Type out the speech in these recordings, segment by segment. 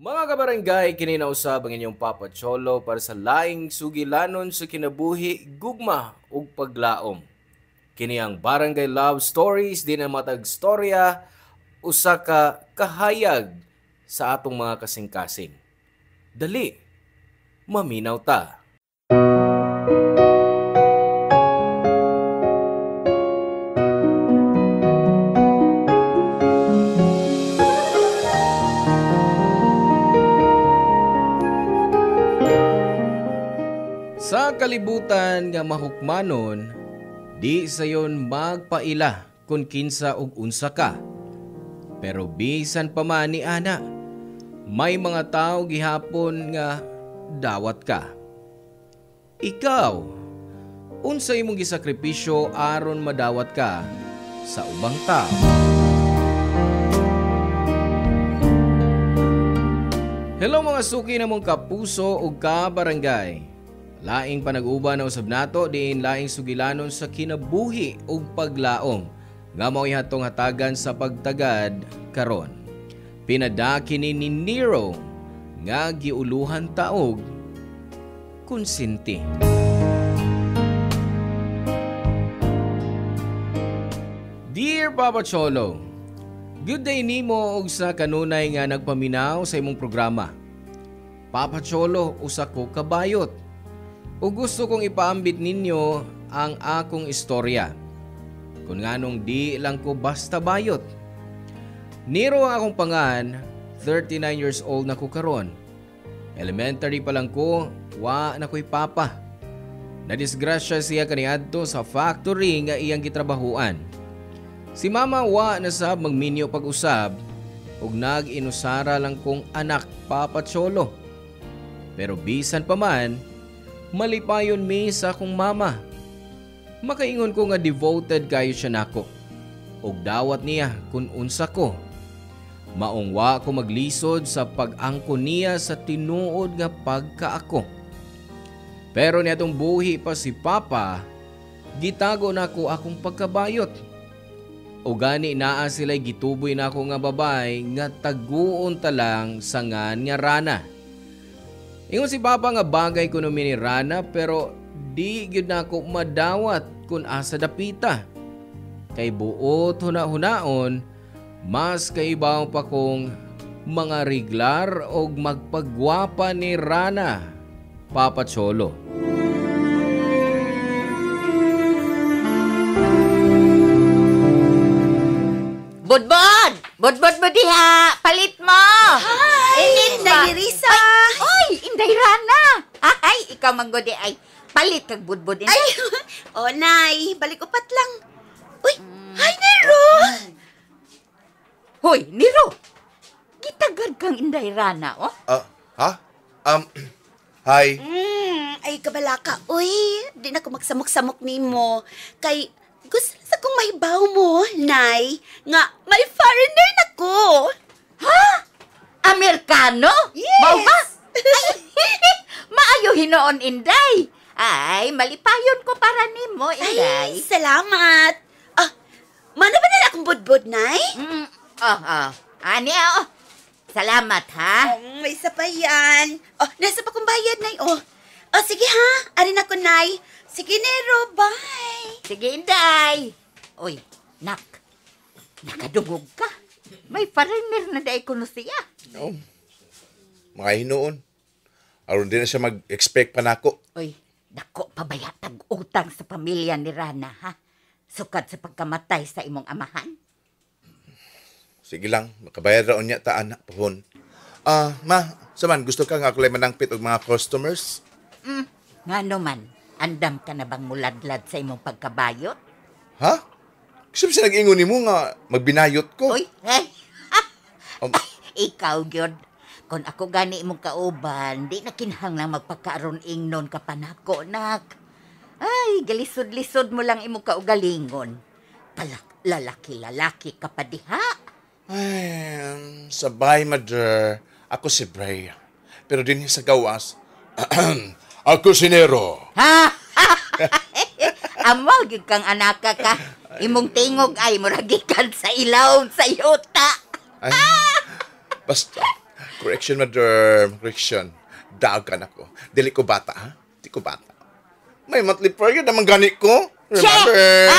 Mga kabarangay, kininausab ang inyong Papa Cholo para sa laing sugilanon sa kinabuhi, gugma ug paglaom. Kini ang Barangay Love Stories din ang matag storya usa ka kahayag sa atong mga kasing-kasing. Dali, maminaw ta. Sa kalibutan nga mahukmanon, di sayon magpaila kung kinsa ug unsa ka. Pero bisan pa man ni ana, may mga tao gihapon nga dawat ka. Ikaw, unsa imong gisakripisyo aron madawat ka sa ubang tao? Hello mga suki namong kapuso ug kabarangay. Laing panag-uban na usab nato diin laing sugilanon sa kinabuhi ug paglaom nga mao'y hatong hatagan sa pagtagad karon. Pinadaki ni Nero nga giuluhan taog konsinti. Dear Papa Cholo, good day nimo ug sa kanunay nga nagpaminaw sa imong programa. Papa Cholo, usa ko kabayot. O gusto kong ipaambit ninyo ang akong istorya. Kung nganong di lang ko basta bayot. Nero ang akong pangan, 39 years old na ko karon. Elementary pa lang ko, wa na ko'y papa. Nadisgrasya siya kaniadto sa factory nga iyang gitrabahuan. Si mama wa na sab magminyo pag-usab ug nag-inusara lang kong anak, Papa Cholo. Pero bisan pa man, malipayon mi sa akong mama. Makaingon ko nga devoted kayo siya nako. Og dawat niya kung unsa ko. Maungwa ko maglisod sa pag-angko niya sa tinuod nga pagkaako. Pero niadtong buhi pa si Papa, gitago nako akong pagkabayot. O gani naa sila'y gituboy nako nga babay nga taguon talang sangan nga rana. Ingon si Papa nga bagay kuno ni Rana pero di gyud nako madawat kun asa dapita. Kay buot huna-hunaon, mas kaibaw pa kong mga riglar og magpagwapa ni Rana, Papa Cholo. Budbud! Budbud mo diha! Palit mo! Hi! Inday Risa! Oy! Inday Rana! Ay! Ikaw manggodi ay palit kag budbud Inday. Ay! Oh, Nay! Balik upat lang. Uy! Hi, Nero! Hoy! Nero! Gitagad kang Inday Rana, oh? Ha? Hi. Ay, kabalaka. Uy! Di na ko magsamok-samok ni mo. Kay, gusto sa kong mahibaw mo, Nay, nga may foreigner na ko. Ha? Amerikano? Yes! Mao ba? Ay, maayo hinoon, Inday. Ay, malipayon ko para nimo, Inday. Ay, salamat. Mana ba na akong budbud, Nay? Ani, oh. Salamat, ha? May isa pa yan. Nasa pa kong bayad, Nay. Sige ha. Arin ako, Nay. Sige, Nero. Bye. Sige, Inday. Uy, nak. Nakadungog ka. May foreigner na dahi kuno siya. No. Mga hinoon. Aron din na siya mag-expect pa nako. Uy, dako pabayatag utang sa pamilya ni Rana, ha? Sukad sa pagkamatay sa imong amahan. Sige lang, makabayad raon niya ta anak pohon. Ma, saman gusto ka nga ako lay manangpit og mga customers? Ngano man, andam ka na bang muladlad sa imong pagkabayot? Ha? Kasi siya nag-ingon ni mo nga magbinayot ko. Uy, ikaw, gyud. Kung ako gani imong kauban, di na kinahanglang magpakaaron ingnon ka panako, nak. Ay, galisod-lisod mo lang imong kaugalingon. Lalaki-lalaki ka pa diha. Ay, sabay, mother. Ako si Bray. Pero din sa gawas, ako si Nero. Ha? Amo, gyud kang anaka ka. Imong tingog ay muragikan sa ilaw sa yuta. Ay, basta, Correction, mother. Correction. Dagan ako. Dili ko bata, ha? Di ko bata. May monthly period naman gani ko. Remember?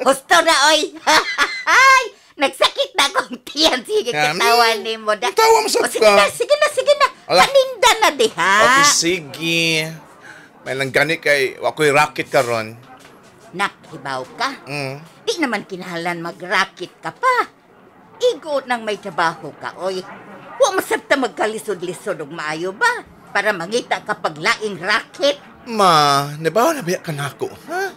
Gusto na, oy. Ay, nagsakit na akong tiyan. Sige, katawan ni mo. Tawa mo sa sige na. Ala. Paninda na, diha. Okay, sige. May lang gani kay ako'y racket karon. Nakhibaw ka? Mm. Di naman kinahanglan mag-racket ka pa. Igo nang may trabaho ka, oy. Wa masabta magkalisod-lisod og maayo ba? Para mangita ka pag laing racket. Ma, nabaw na biya ka na ako, ha?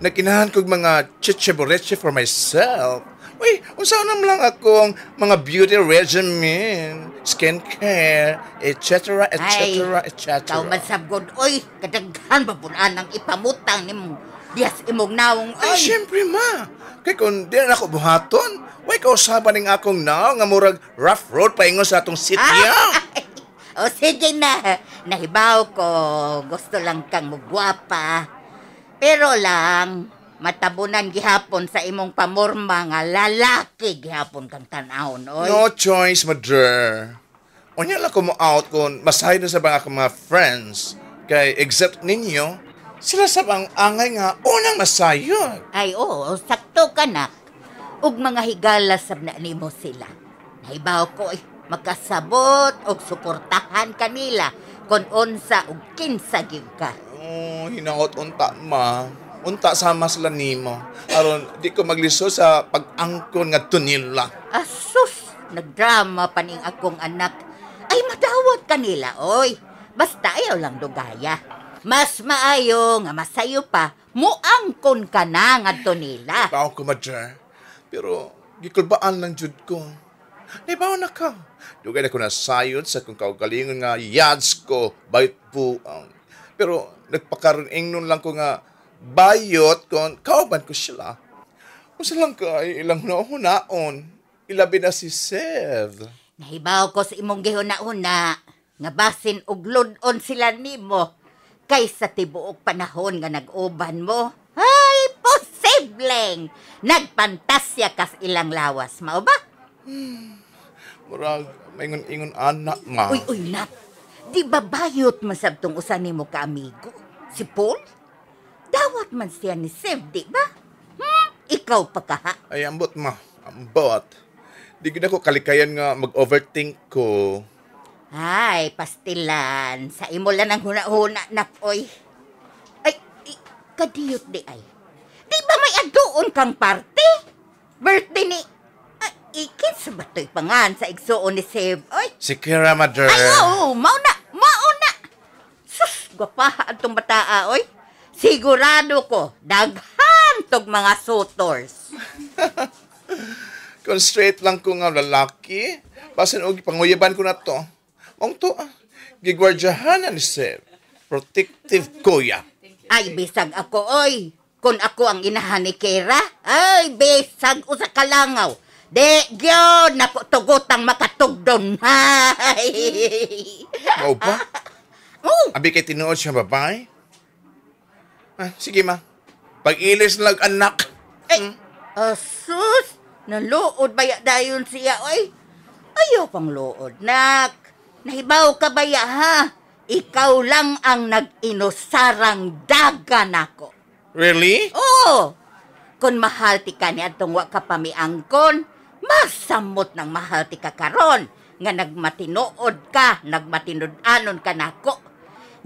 Nakinahan kong mga chiche-boreche for myself. Uy, unsa naman lang akong mga beauty regimen, skincare, etc., etc. Ikaw man sabgod, oy. Kadaghan ba punan ang ipamutang ni mo? Diyas imong nawong, Ay, oy. syempre, ma. Kay kung di na ako buhaton, way kausaban ng akong naw nga murag rough road paingon sa atong sitya. O sige na, nahibaw ko. Gusto lang kang mugwapa. Pero lang, matabunan gihapon sa imong pamorma nga lalaki gihapon kang tanahon, oy. No choice, mother. Unya lang ko mo out kung masahay na sa mga akong mga friends. Kay except ninyo, sila sa bang angay nga unang masayod. Ay, oo, sakto ka na. Ug mga higala sab na nimo sila. Nahibaw ko, makasabot og suportahan kanila kung unsa ug kinsa gyud ka. Oh, hinaot unta, ma. Unta sama sila nimo. Aron di ko magliso sa pag-angkon nga tunila. Asus, nagdrama pa ning akong anak. Ay, madawat kanila, oy. Basta ayaw lang dugaya. Mas maayo nga masayo pa, muangkon ka na ngadto nila. Baon ko, mother. Pero gikulbaan lang jud ko. Naibaw na ka. Dugay na ko nasayod sa kung kaugalingon nga yads ko, bayot po. Pero nagpakaroon nun lang ko nga bayot kung kauban ko sila. Kung silang ka ilang hunaon, ilabi na si Sev. Nahibaw ko sa imong gihuna-una, nga basin og lud-on sila nimo, kaysa tibuok panahon nga nag-uban mo. Ay, posibleng! Nagpantasya kas ilang lawas, mao ba? Murag, maingon-ingon anak, ma. Uy, nak. Di ba bayot man sabtong usa nimo ka amigo? Si Paul? Dawat man siya ni Sev, di ba? Ikaw pa ka, ha? Ay, ambot, ma. Ambot. Di gina ko kalikayan nga mag-overthink ko. Ay, pastilan. Sa imo lang ang huna-huna, nakoy. Ay, kadiyot di ay. Di ba may aduon kang party? Birthday ni... ikin sa bato'y pangan sa igsuon ni Seb. Ay, Si Kira, mother. ay, oo, mauna. Sus, gwapaha atong bataa, oy. Sigurado ko, daghan tog mga suitors. Kung straight lang ko nga lalaki, basin og panguyaban ko na to. Mong to, gigwardyahan na ni Seb. Protective kuya. Ay, bisag ako, oy. Kung ako ang inahan ni Kira, ay, bisag usa kalangaw. De, gyud nako tugotang makatugdon. Ay. Mau pa? Abi kay tinuod siya babae? Sige, ma. Pag-ilis lang anak. Ay, asus, naluod baya dayon siya, oy. Ayaw pang luod, nak. Nahibaw ka baya, ha? Ikaw lang ang nag-inusarang dagan ako. Really? Oo. Kung mahal ti ka ni atong wa ka pamiangkon, masamot ng mahal ti ka karon nga nagmatinood ka, nagmatinodanon ka nako.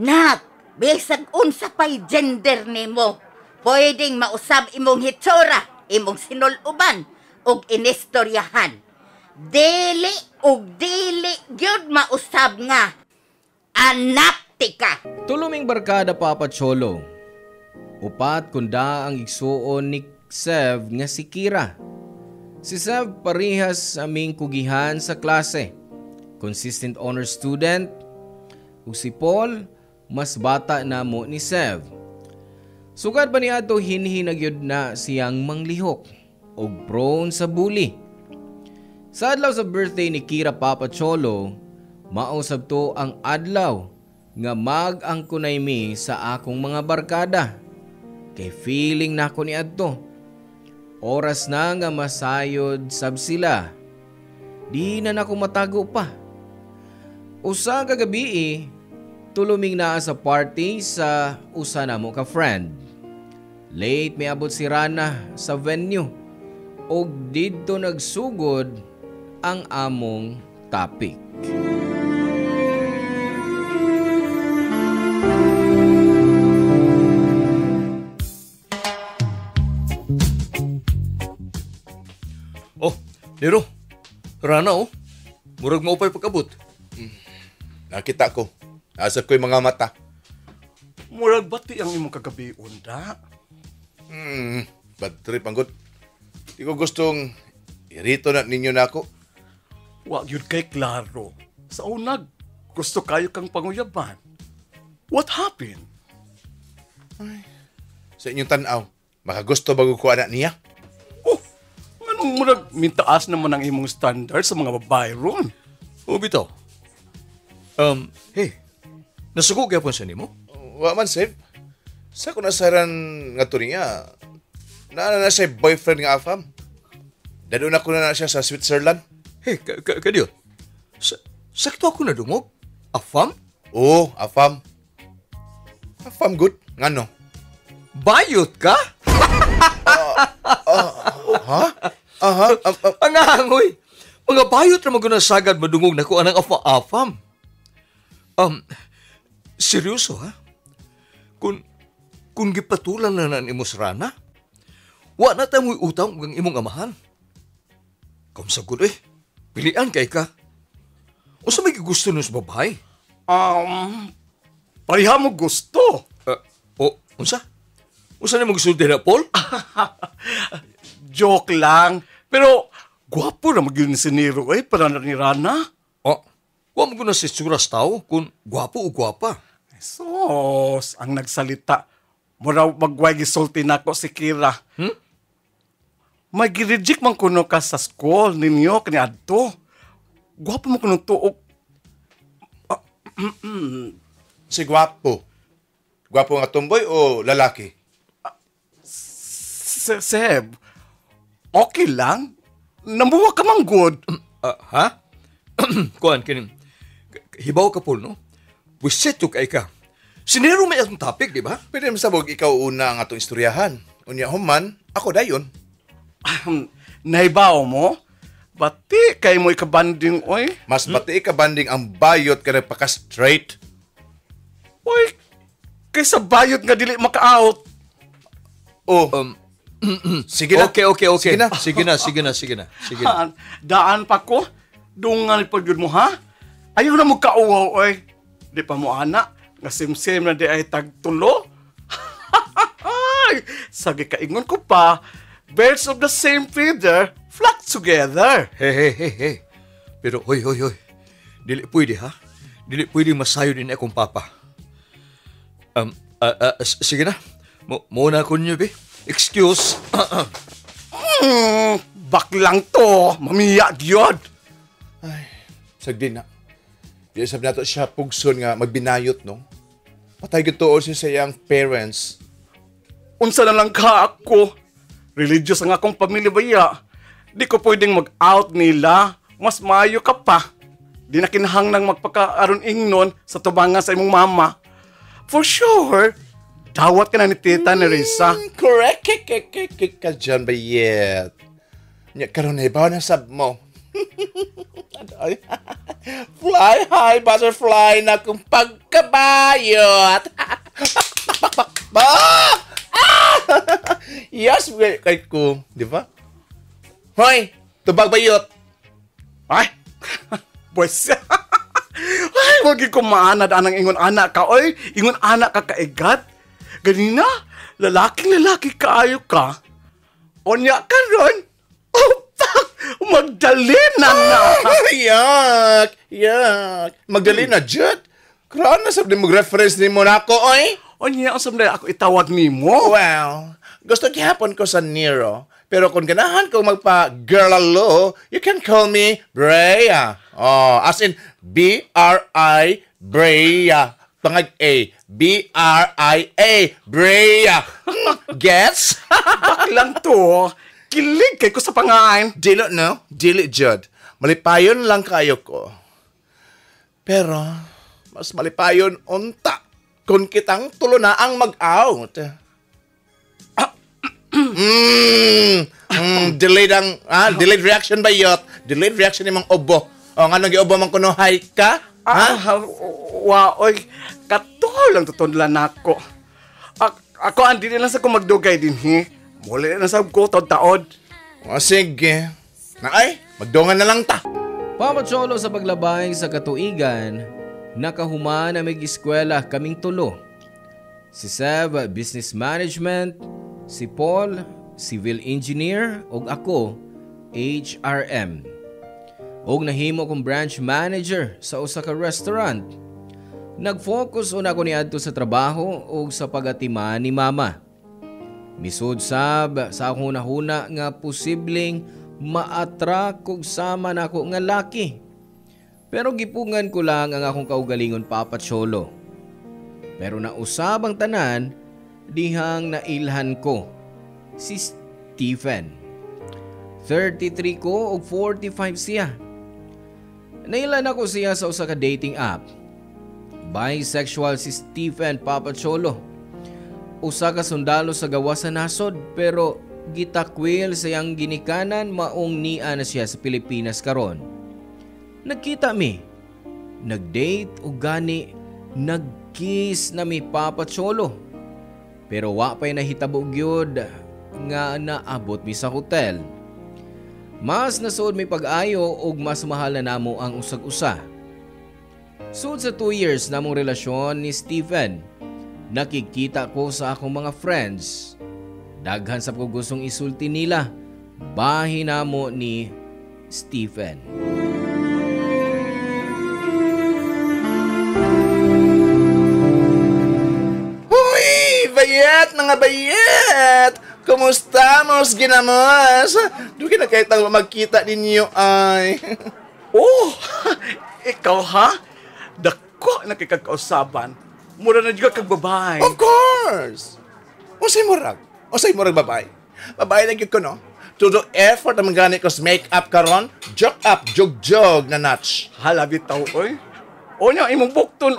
Nak, bisag unsa pa'y gender nimo, pwedeng mausab imong hitsura, imong sinuluban, ug inistoryahan. Dili ug dili gyud mausab nga anak ti ka. Tuluming barkada, Papa Cholo. Upat kunda ang igsuon ni Sev nga si Kira. Si Sev parehas aming kugihan sa klase. Consistent honor student. Ug si Paul mas bata na mo ni Sev. Sugad ba niya ato hinhinagyod na siyang manglihok ug prone sa bully. Sa adlaw sa birthday ni Kira, Papa Cholo, mausab to ang adlaw nga mag-angkunay mi sa akong mga barkada. Kay feeling na ko ni adto. Oras na nga masayod sab sila. Di na nako matago pa. Usa ka gabi tuluming naa sa party sa usa namo ka friend. Late may abot si Rana sa venue og didto nagsugod ang among topic. Oh, Nero. Rana oh. Murag mo pa'y pagkabot. Nakita ko. Asa ko'y mga mata. Murag bati ang imong kagabi unda. Bad trip ang good. Di ko gustong irito na ninyo na ako. Wa yun kay klaro. Sa unag, gusto kayo kang panguyaban. What happened? Sa inyong tanaw, makagusto bago ko anak niya? Oh, anong murag mintaas naman ang imong standard sa mga babae ron? O bitaw. Hey. Nasuko kaya po siya nimo? Wa man, Seb. Sa ko nasaran nga to niya, na siya boyfriend nga afam. Dadun ako na siya sa Switzerland. Hey, kadyo. Sakto ako na dumog? Afam? Oo, afam. Afam good. Ngano? Bayot ka? Ang hangoy. Mga bayot na magunasagad madungog na ko anang afam. Seryoso ha? Kung gipatulan na ng imong Rana, wa na tayo mo'y utang ng imong amahan. Kamsagod pilian kay ka. O sa may gusto nun sa babae? Pareha mo gusto. Unsa? Unsa na mo gusto din na, Paul? Joke lang. Pero, gwapo na mag-yun si Nero para na ni Rana. Wa mo na si suras tao kung gwapo o gwapa. Sos, ang nagsalita. Mura magway gisulti na ko si Kira. May girejik man kuno ka sa school ninyo kani adto. Gwapo mo kuno tuok. Si Gwapo. Gwapo nga tomboy o lalaki? Seb, okay lang. Namuha ka mang good. Ha? Kuan kining hibaw ka, Paul, no? Wisit yung kay ka. Sinero may atong topic, di ba? Pwede mo sabog ikaw una ang atong istoryahan. Unya human, ako dayon. Naibaw mo? Bati kay mo ikabanding, oy. Mas bati ka banding ang bayot ka nagpaka-straight. Oy, kaysa bayot nga dili maka-out. Oh, sige na. Okay. Sige na. Sige na. Daan pa ko. Dungan pa yun mo, ha? Ayaw na mo kauwaw, oy. Di pa mo anak. Nga sim-sim na di ay tagtulo. Sagi kaingon ko pa, birds of the same feather flock together. Hey. Pero, hoy. Dili pwede, ha? Dili pwede masayo din akong papa. Sige na. Muna ko niyo, be. Excuse. Baklang to. Mamiya, gyod. Sagdi na. Di sabi nato siya pugson nga magbinayot, no? Patay gituon siya sa iyang parents. Unsa na lang ka ako. Religious ang akong pamilya baya. Di ko pwedeng mag-out nila. Mas mayo ka pa. Di na kinahang nang magpakaaron ingnon sa tubangan sa imong mama. For sure, dawat ka na ni Tita Nerissa. Correct. Ka dyan ba yet? Nya karon na ibaw na sab mo. Fly high, butterfly na kung pagkabayot. Yes, kahit ko, di ba? Hoy, tubag bayot. Ay, boys. Ay, wag ko maanad anang ingon anak ka. Oy, ingon anak ka kaigat. Ganina, lalaki kaayo ka. Onya ka ron. Oh, fuck! Magdalena na! Yak! Magdalena, Jud. Kraan na sabi mag-reference ni mo na ako, oy? Onya, ang sabi ako itawag ni mo. Well, gusto gihapon ko sa Nero. Pero kung ganahan ko magpa-girlalo, you can call me Brea. Oh, as in B-R-I, Brea. Pangag A. B-R-I-A, Brea. Gets? Baklang to. Kilig kay ko sa pangain. Dili, no? Dili, Jud. Malipayon lang kayo ko. Pero, mas malipayon unta kung kitang tulo na ang mag-out. Delayed reaction ba yot? Delayed reaction ni mang obo. O, nga nang obo mang kunuhay ka? Oy, kato lang tutunlan ako. Ako andi lang sa kung magdugay din, Muli na sa ko, taod. O, sige. Magdungan na lang ta. Papa Cholo, sa paglabay sa katuigan, nakahuman na mag-eskwela kaming tulo. Si Seb, Business Management, si Paul, Civil Engineer, ug ako, HRM. Og nahimo kong branch manager sa usa ka restaurant. Nag-focus una ko niadto sa trabaho ug sa pag-atiman ni mama. Misud sab sa akong hunahuna nga posibleng ma-attract kog sama nako nga laki. Pero gipungan ko lang ang akong kaugalingon, Papa Cholo. Pero nausab ang tanan, dihang nailhan ko si Stephen. 33 ko ug 45 siya. Nailan ako siya sa usa ka dating app. Bisexual si Stephen, Papa Cholo. Usa ka sundalo sa gawas sa nasod, pero gitakwil sayang ginikanan maong nia na siya sa Pilipinas karon. Nagkita mi. Nag-date o gani, nag-kiss na mi, Papa Cholo. Pero wa pa'y nahitabo gyud nga naabot mi sa hotel. Mas nasud mi pag-ayo ug mas mahal na namo ang usag-usa. Sud sa 2 years namong relasyon ni Stephen, nakikita ko sa akong mga friends. Daghan sa ko gustong isulti nila, bahin namo ni Stephen. Uy, bayat mga bayat! Kumusta mos ginamos? Dugi na kahit ang magkita ninyo ay. Oh, ikaw ha? Dako na kikagkausaban. Mura na juga kag babae. Of course! Usay murag babae. Babae na gyud ko, no? Todo effort na magani ko sa make-up karon, joke up, jog na notch. Hala bitaw oy. O nya imong bukton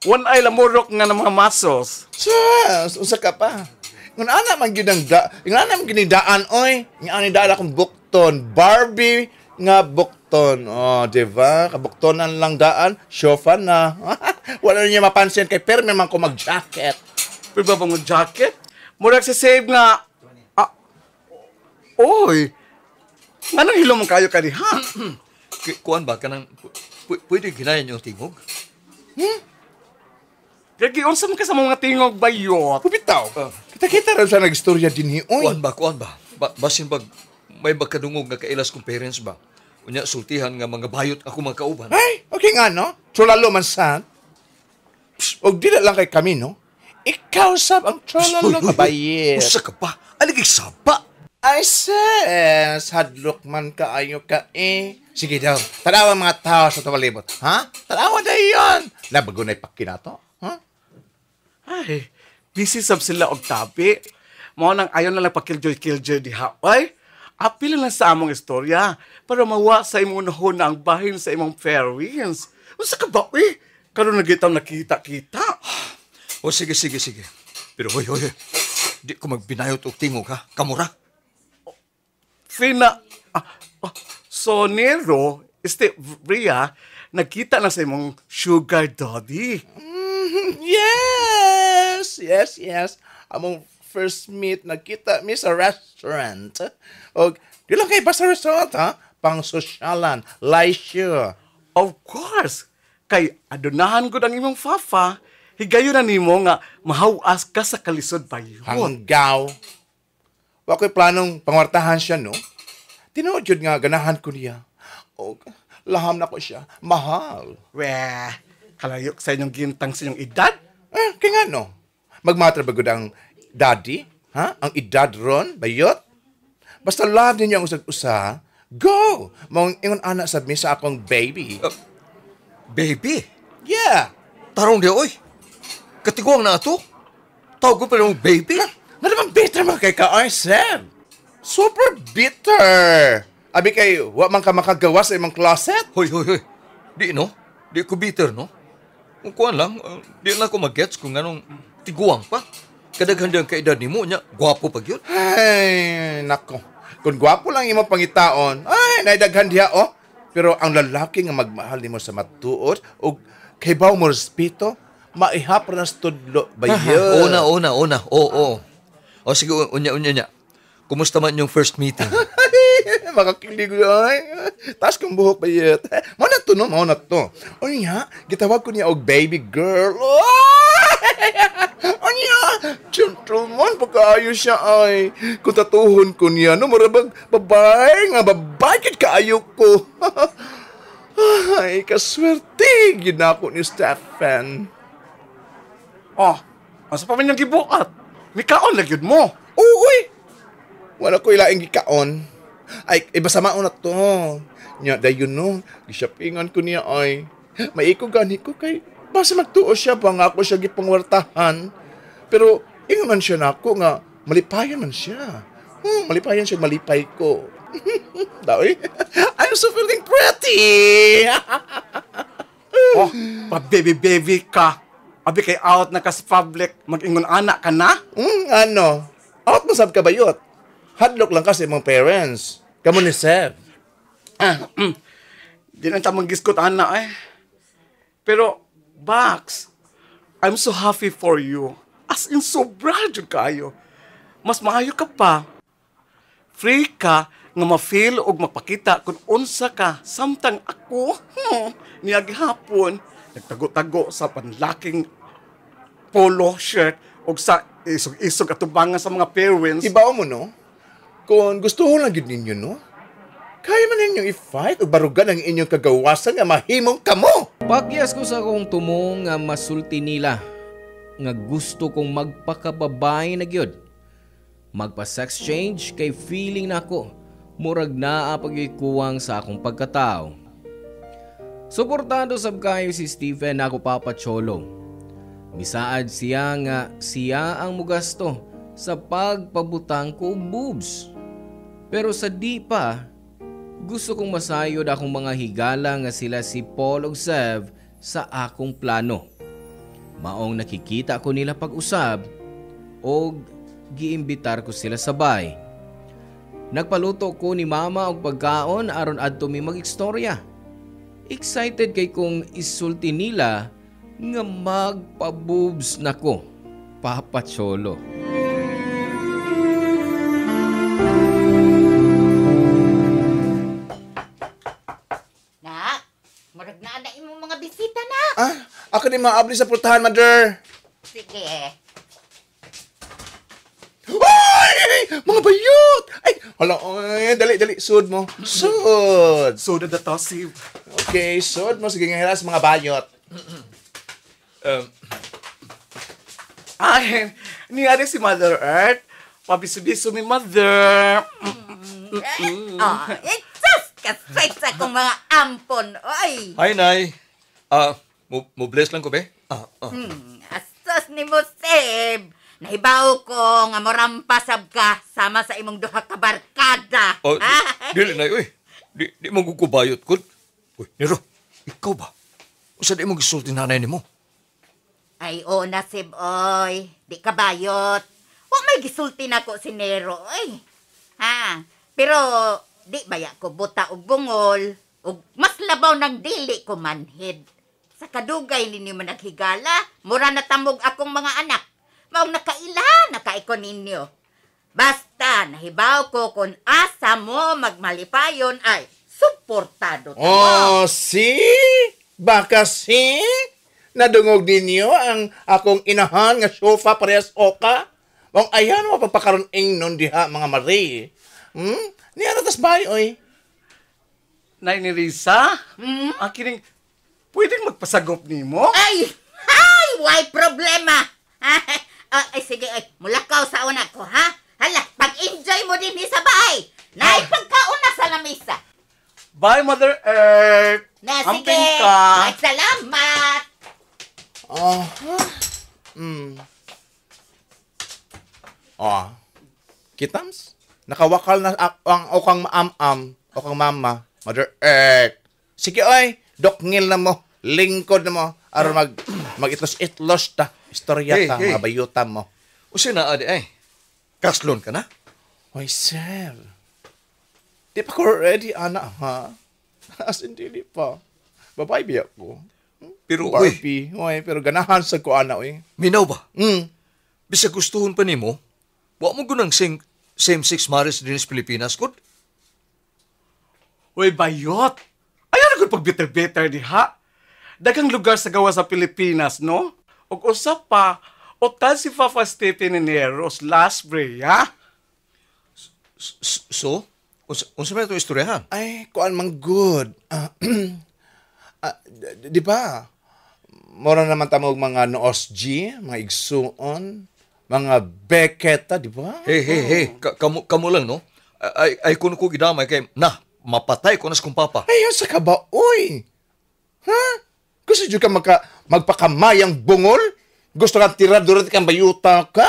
One eye lamurok nga ng mga muscles. Sus, usa ka pa. Ngun ana man gyud ang ginidaan oy. Nga ani dala akong bukton, Barbie nga bukton. Oh, di ba? Kabuktonan lang daan, syofan na. Wala niya mapansin kay perme man ko mag-jacket. Pero ba bang jacket? Murag sa save nga. Oy. Anong hilom kayo ka diha? Kuan ba kanang pwede ginayan yung tingog? Kaya unsa man ka sa mga tingog bayot? Pupitaw. Kita-kita rin sa nag-istorya din oy. Kuan ba? Basin bag may magkadungog nga kailas kong parents ba? Unya sultihan nga mga bayot ako mga kauban. Ay, okay nga, no? Trolalo man san. Og di na lang kay kami, no? Ikaw sab ang trolalo kabayet. Usa ka pa? Aligig saba? Ay, sis, hadlok man kaayo ka eh. Sige daw, tanawa mga tao sa tumalibot. Ha? Tanawa na yun. Nabago na ipakinato. Ha? Ay, busy sab sila og tabi. Mao nang ayon na lang pakiljoy-kiljoy diha. Ay, apil lang sa among istorya para mawa sa imong nahon ang bahin sa imong parents. Unsa ka ba, karon nagitaw nakita-kita. O sige. Pero hoy. Di ko magbinayot og tingog ha. Kamura. So Nero, Ria, nagkita na sa imong sugar daddy. Yes. Among first meet, nagkita mi sa restaurant. O, di lang kayo basta restaurant, ha? Pang sosyalan, leisure. Of course. Kay adunahan ko ang imong fafa, higayon na nimo nga mahawas ka sa kalisod bayon. Hanggaw. Wa ko'y planong pangwartahan siya, no? Tinuod yun nga, ganahan ko niya. O, laham na ko siya. Mahal. Weh, kalayok sa inyong gintang sa inyong edad? Kaya nga, no? Magmatra ba gud ang daddy? Ha? Ang edad ron? Bayot? Basta love ninyo ang usag-usa, go! Mong ingon anak sa sa akong baby. Baby? Yeah! Tarong di oy. Katiguang na ato. Tawag ko pa ng baby. Nga naman bitter man kay ka, Sam. Super bitter. Abi kay, wa man ka makagawa sa imong closet? Hoy. Di no? Di ko bitter, no? Kung kuhan lang, di lang ako mag-gets kung anong tiguang pa. Kadaghandang kaedad ni mo niya, gwapo pag yun. Ay, nako. Kung gwapo lang imong pangitaon, ay, naidaghan diha, oh. Pero ang lalaki nga magmahal nimo sa matuod o kay baw mo respeto, maihap na studlo ba yun? Una. Oo. O sige, unya. Kumusta man yung first meeting? Makakilig ay. Taas kong buhok ba yun? Mauna to. O niya, gitawag ko niya og baby girl. O niya, gentleman, pagkaayo siya ay. Kung tatuhon ko niya, no, marabag babae nga, babagit kaayo ko. Ay, kaswerte, ginako ni Stefan. Oh, asa pa man yung gibukat? Mikaon lagyod mo. Uy! Wala ko ilaing gikaon. Ay, iba sama na to. Nya, dayon no, gishoppingan ko niya ay. Maiko gani ko kay, basta magtuo siya ba nga ako siya gipangwartahan. Pero, ingon man siya na ako nga, malipayan man siya. Malipayan siya, malipay ko. Daoy, I'm so feeling pretty. Oh, pa-baby ka. Abi kay out na ka sa public, mag-ingon anak ka na? Ano? Out masab ka bayot? Hadlock lang kasi mong parents. Kamu ni Seb. Di na tamang giskot anak eh. Pero, Bax, I'm so happy for you. As in, sobra dyan kayo. Mas maayo ka pa. Free ka nga ma-feel o mapakita kung unsa ka. Samtang ako, niyagi hapon, nagtago-tago sa panlaking polo shirt o sa isog-isog at tubangan sa mga parents. Ibaw mo, no? Kung gusto ho lang yun ninyo, no? Kaya man ninyong i-fight o barugan ang inyong kagawasan nga mahimong kamo. Pagyas ko sa kong tumong nga masulti nila nga gusto kong magpakababay na gyud. Magpa-sex change kay feeling nako murag naa pagikuwang sa akong pagkatao. Suportado sab kayo si Stephen ako Papa Cholo. Misaad siya nga siya ang mugasto sa pagpabutang ko og boobs. Pero sa di pa, gusto kong masayod akong mga higala nga sila si Paul ug Sev sa akong plano. Maong nakikita ko nila pag-usab o giimbitar ko sila sabay. Nagpaluto ko ni mama og pagkaon aron adto mi mag-istorya. Excited kay kong isulti nila nga magpa-boobs nako, Papa Cholo. Murag na imong mga bisita na. Ako ni maabli sa pultahan, mother. Sige. Ay! Mga bayot! Ay, hala, dali, sud mo. Sud! So, the tossive. Okay, sud mo. Sige nga hiras, mga bayot. Ay, niyari si Mother Earth. Pabiso-biso mi Mother. Kasay sa kong mga ampon. Oy! Hi, Nay. Mo bless lang ko, be? Asas ni mo, Seb. Nahibaw ko nga morampasab ka sama sa imong duha ka barkada. Oh, dili, Nay, uy. Di mo gukubayot ko. Uy, Nero, ikaw ba? O saan di mo gisulti nanay ni mo? Ay, o na, Seb, oy. Di ka bayot. Huwag may gisulti na ko si Nero, oy. Ha? Pero, di baya ko buta og bungol, ug mas labaw ng dili ko manhid. Sa kadugay ninyo man naghigala, mura natamog akong mga anak. Maong nakaila, nakaiko ninyo. Basta, nahibaw ko kung asa mo magmalipayon ay suportado to. Oh, see? Baka see? Nadungog ninyo ang akong inahan nga sofa parehas oka? Mong ayan mo papakaroon ingnon diha mga Marie. Niya tas bay, oy. Nay ni Risa? Akin pwedeng magpasagop ni mo? Ay, why problema? Ay, sige, mulakaw sa una ko, ha? Hala, pag-enjoy mo din sa bahay. Naipagkauna sa lamisa. Bye, Mother Earth. Na, sige. Amping ka. Ay, salamat. Kitams? Nakawakal na ang okang maam-am, okang mama, Mother Earth. Sige, oy, dokngil na mo. lingkod na mo aron mag-itlos-itlos ta. Istorya Hey, ta, hey. mga bayutan mo. Usa na adi ay. Kaslon ka na? Hoy, sir. Di pa ko ready, anak, ha? As in, dili pa. Babae biya ko. Pero uy, Barbie. Hoy, pero ganahan sa ko, anak, eh. minaw ba? Mm. Bisa gustuhon pa nimo? Wa mo gunang same-sex marriage din sa Pilipinas, good? Uy, bayot. Ayaw na pag bitter-bitter diha. Dagang lugar sa gawa sa Pilipinas, no? Og usap pa, otal si Papa Stephen Neros last Brea. So, unsa man itong istoryahan? Ay, kuan mang good. Di ba? Mora naman tamog mga noos G, mga igsuon, mga beketa, di ba? Hey. Kamu lang, no? Ay kuno ko gidamay kay, mapatay ko na sa kong papa. Ayun sa kabaoy. Ha? Gusto nyo ka magpakamayang bungol? Gusto ka tirador at kang bayuta ka?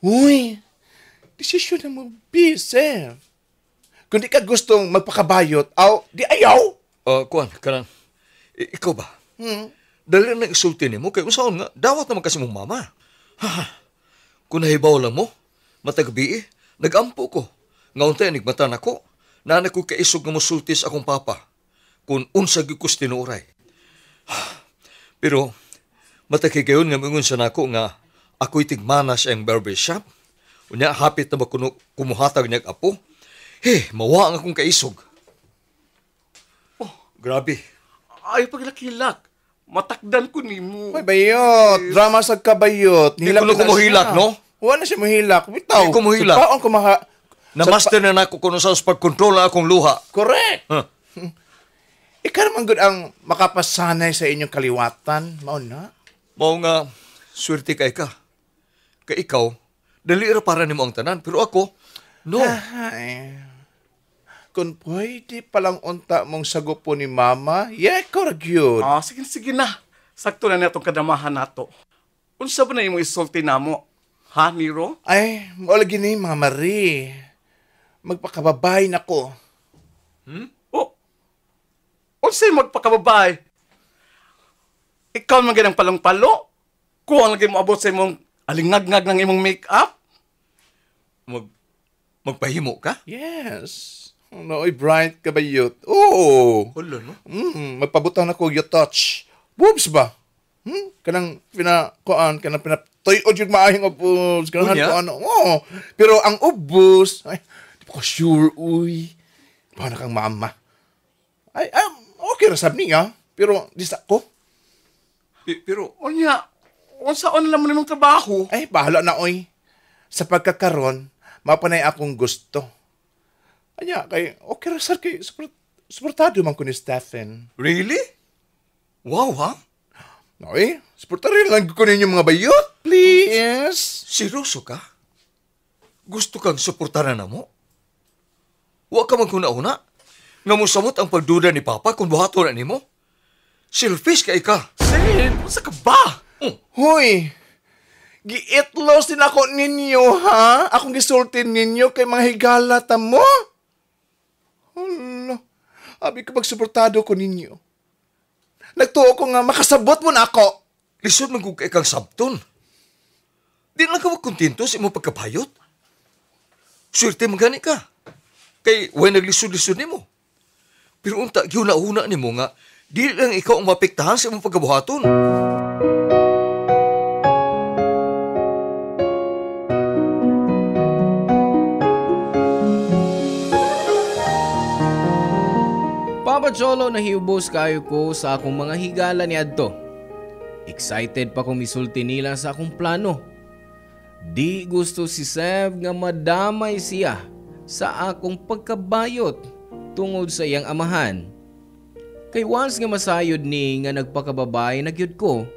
Uy, desisyon na mo, sir. Kung di ka gustong magpakabayot, di ayaw. Kuan, kanang, ikaw ba? Dali na isulti ni mo, kay usaon nga, dawat naman kasi mong mama. Kung nahibaw lang mo, matagabi nagampo ko. Ngaon tayo nigmatan ako, nanay ko kaisog nga musulti sa akong papa, kung unsag yukos tinuray. Pero, matakigayon nga mingon sa nako nga, ako'y tigmana sa ang barbershop. Unya, hapit na ba kumuhatag niya apo? Mawa ang akong kaisog. Oh, grabe. Ay, paglakilak. Matakdan ko ni mo. May bayot. Drama sa kabayot. Di ko na kumuhilak, no? Wala na siya mahilak. Bitaw. Di ko muhilak. Sa paong Na-master na nako kuno sa pag-control na akong luha. Correct. Huh. Ikaw naman good ang makapasanay sa inyong kaliwatan. Mao na. Mao nga, swerte kay ka. Kay ikaw, dali ra para nimo ang tanan. Pero ako, no. Ay. Kung pwede palang unta mong sagupo ni mama, korag yun. Sige na. Sakto na itong kadamahan nato. Unsa ba na imong isulti namo? Ha, Nero? Ay, maulagi ni mga Marie. Magpakababay na ko. Oh, unsay magpakababay? Ikaw man ganang palong-palo? Kung lagi mo abot sa imong alingag-ngag ng imong make-up? Magpahimo ka? Yes. Nooy bright kabayot. Oo. Wala, no? Magpabutang na ko yung touch. Boobs ba? Kanang kanang pinatuyod yung maahing ubos. Kanang Unya? Oo. Pero ang ubos, ay, di pa ko sure, uy. Paano kang mama? Ay, okay ra sab niya. Pero, di sa ko. Pero, unsaon lang mo nimong trabaho? Ay, bahala na, oy. Sa pagkakaron, mapanay akong gusto. Anya, okay ra sir, kay suportado man ko ni Stephen. Really? Wow, ha? Oy, suportado lang ko ninyo mga bayot, please. Seryoso ka? Gusto kang suportaran na mo? Wa ka magkuna-una? Nga mo samot ang pagduda ni Papa kung buhato na ni mo? Selfish ka ika. Sin, unsa ka ba? Hoy, giitlos din ako ninyo, ha? Akong gisultin ninyo kay mga higala ta mo. Hala, abi ko magsuportado ko ninyo. Nagtuo ko nga makasabot mo na ako. Lisod man kung kang sabton. Di lang ka magkontento sa imong pagkapayot. Swerte magani ka. Kay way naglisod-lisod nimo. Pero unta giuna-una nimo nga di lang ikaw ang mapektahan sa imong pagkabuhaton. Papa Cholo, nahiubos kayo ko sa akong mga higala ni Adto. Excited pa kong misulti nila sa akong plano. Di gusto si Seb nga madamay siya sa akong pagkabayot tungod sa iyang amahan. Kay once nga masayod ni nga nagpakababay nagyud ko,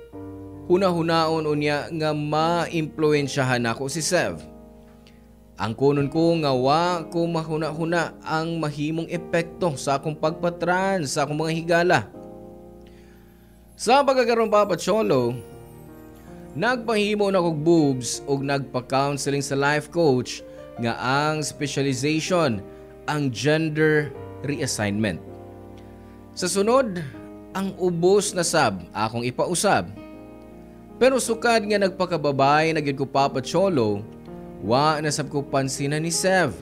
huna-hunaon unya nga ma-impluwensyahan ako si Seb. Ang kunon ko nga wa ko mahuna-huna ang mahimong epekto sa akong pagpatrans sa akong mga higala. Sa pagkakaroon Papa Cholo, nagpahimo na kog boobs ug nagpa-counseling sa life coach nga ang specialization ang gender reassignment. Sa sunod, ang ubos na sab akong ipausab. Pero sukad nga nagpakababay na gyud ko Papa Cholo, wa na sab ko pansinan ni Sev.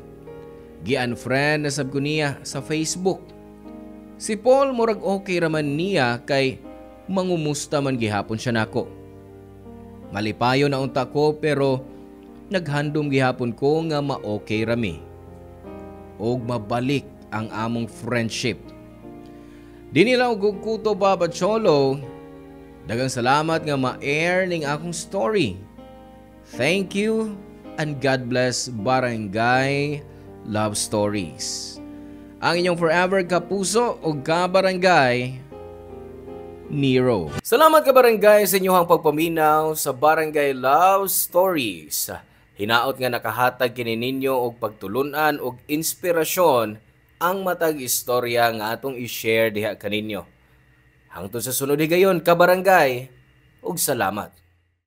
Gi-unfriend na sab ko niya sa Facebook. Si Paul murag okay raman niya kay mangumusta man gihapon siya nako. Malipayo na unta ko pero naghandom gihapon ko nga ma-okay rami. Og mabalik ang among friendship. Di nila og kuto Papa Cholo. Dagang salamat nga ma-air ning akong story. Thank you and God bless Barangay Love Stories. Ang inyong forever kapuso o kabarangay, Nero. Salamat kabarangay sa inyong pagpaminaw sa Barangay Love Stories. Hinaot nga nakahatag kini ninyo og pagtulunan og inspirasyon ang matag istorya nga atong i-share diha kaninyo. Hangtod sa sunod higayon kabarangay, og salamat.